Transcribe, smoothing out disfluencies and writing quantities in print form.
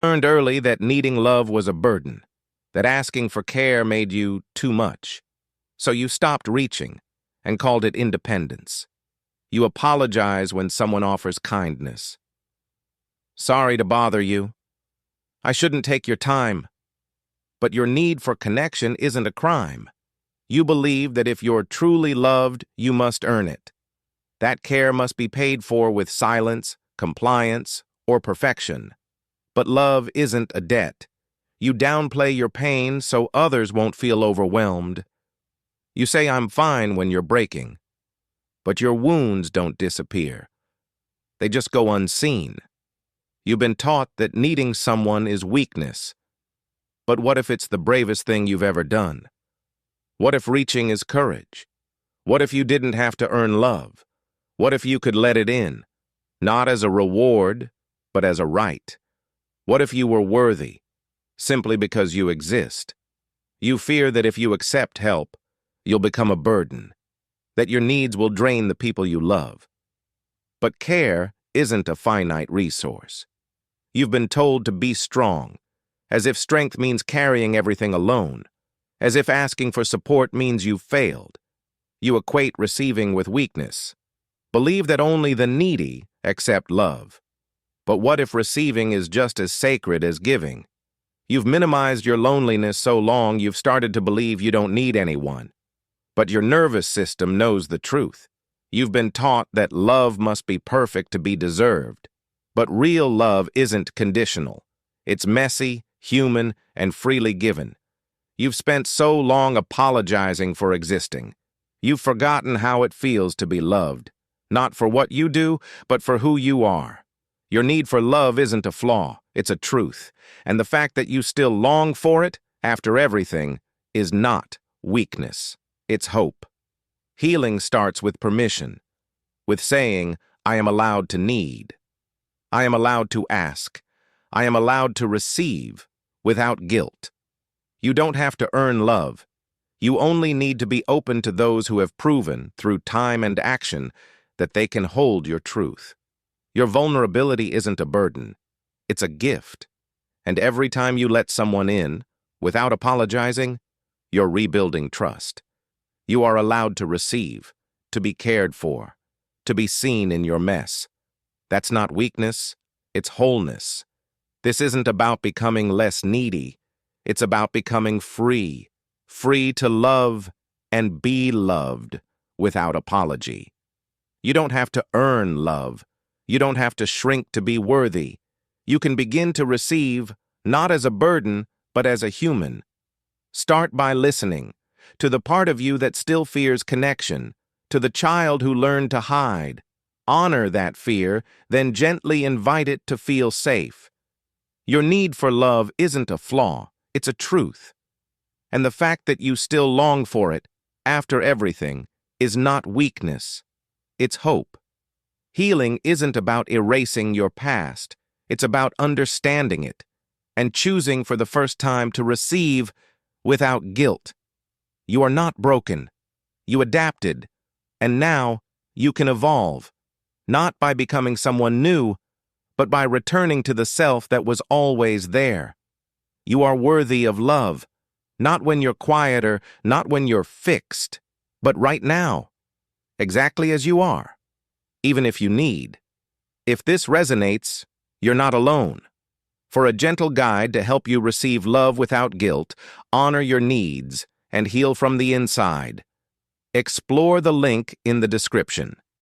Learned early that needing love was a burden, that asking for care made you too much. So you stopped reaching and called it independence. You apologize when someone offers kindness. Sorry to bother you. I shouldn't take your time. But your need for connection isn't a crime. You believe that if you're truly loved, you must earn it. That care must be paid for with silence, compliance, or perfection. But love isn't a debt. You downplay your pain so others won't feel overwhelmed. You say I'm fine when you're breaking. But your wounds don't disappear. They just go unseen. You've been taught that needing someone is weakness. But what if it's the bravest thing you've ever done? What if reaching is courage? What if you didn't have to earn love? What if you could let it in, not as a reward, but as a right? What if you were worthy, simply because you exist? You fear that if you accept help, you'll become a burden, that your needs will drain the people you love. But care isn't a finite resource. You've been told to be strong, as if strength means carrying everything alone, as if asking for support means you've failed. You equate receiving with weakness. Believe that only the needy accept love. But what if receiving is just as sacred as giving? You've minimized your loneliness so long you've started to believe you don't need anyone. But your nervous system knows the truth. You've been taught that love must be perfect to be deserved. But real love isn't conditional. It's messy, human, and freely given. You've spent so long apologizing for existing. You've forgotten how it feels to be loved, not for what you do, but for who you are. Your need for love isn't a flaw, it's a truth. And the fact that you still long for it, after everything, is not weakness. It's hope. Healing starts with permission, with saying, I am allowed to need. I am allowed to ask. I am allowed to receive without guilt. You don't have to earn love. You only need to be open to those who have proven, through time and action, that they can hold your truth. Your vulnerability isn't a burden. It's a gift. And every time you let someone in, without apologizing, you're rebuilding trust. You are allowed to receive, to be cared for, to be seen in your mess. That's not weakness, it's wholeness. This isn't about becoming less needy. It's about becoming free, free to love and be loved without apology. You don't have to earn love. You don't have to shrink to be worthy. You can begin to receive, not as a burden, but as a human. Start by listening to the part of you that still fears connection, to the child who learned to hide. Honor that fear, then gently invite it to feel safe. Your need for love isn't a flaw, it's a truth. And the fact that you still long for it, after everything, is not weakness. It's hope. Healing isn't about erasing your past. It's about understanding it and choosing for the first time to receive without guilt. You are not broken. You adapted. And now you can evolve, not by becoming someone new, but by returning to the self that was always there. You are worthy of love, not when you're quieter, not when you're fixed, but right now, exactly as you are, even if you need. If this resonates, you're not alone. For a gentle guide to help you receive love without guilt, honor your needs, and heal from the inside, explore the link in the description.